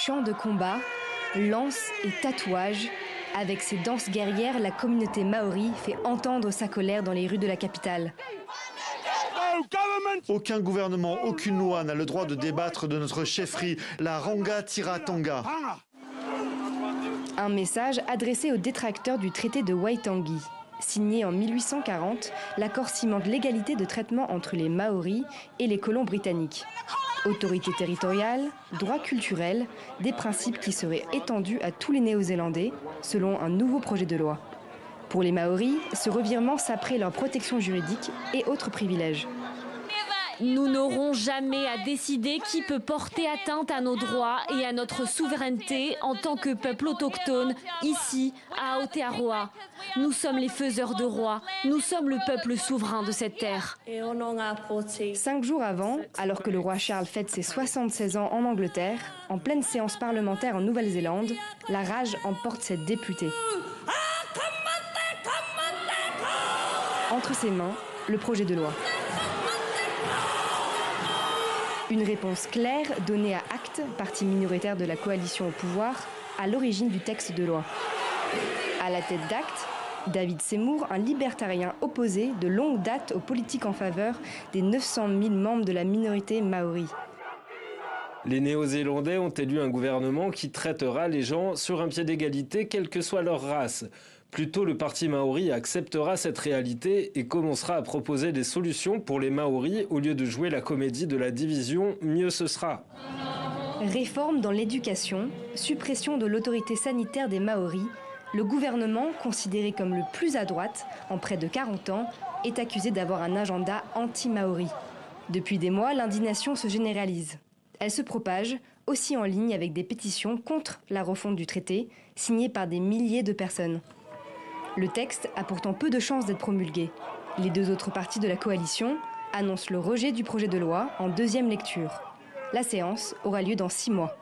Chants de combat, lances et tatouages. Avec ses danses guerrières, la communauté maori fait entendre sa colère dans les rues de la capitale. Aucun gouvernement, aucune loi n'a le droit de débattre de notre chefferie, la Rangatiratanga. Un message adressé aux détracteurs du traité de Waitangi. Signé en 1840, l'accord cimente l'égalité de traitement entre les Maoris et les colons britanniques. Autorité territoriale, droits culturels, des principes qui seraient étendus à tous les Néo-Zélandais, selon un nouveau projet de loi. Pour les Maoris, ce revirement saperait leur protection juridique et autres privilèges. Nous n'aurons jamais à décider qui peut porter atteinte à nos droits et à notre souveraineté en tant que peuple autochtone, ici, à Aotearoa. Nous sommes les faiseurs de rois, nous sommes le peuple souverain de cette terre. 5 jours avant, alors que le roi Charles fête ses 76 ans en Angleterre, en pleine séance parlementaire en Nouvelle-Zélande, la rage emporte cette députée. Entre ses mains, le projet de loi. Une réponse claire donnée à ACT, parti minoritaire de la coalition au pouvoir, à l'origine du texte de loi. À la tête d'ACT, David Seymour, un libertarien opposé de longue date aux politiques en faveur des 900 000 membres de la minorité maori. Les Néo-Zélandais ont élu un gouvernement qui traitera les gens sur un pied d'égalité, quelle que soit leur race. Plutôt, le parti maori acceptera cette réalité et commencera à proposer des solutions pour les Maoris au lieu de jouer la comédie de la division, mieux ce sera. Réforme dans l'éducation, suppression de l'autorité sanitaire des Maoris, le gouvernement, considéré comme le plus à droite en près de 40 ans, est accusé d'avoir un agenda anti-Maori. Depuis des mois, l'indignation se généralise. Elle se propage aussi en ligne avec des pétitions contre la refonte du traité, signées par des milliers de personnes. Le texte a pourtant peu de chances d'être promulgué. Les 2 autres partis de la coalition annoncent le rejet du projet de loi en 2e lecture. La séance aura lieu dans 6 mois.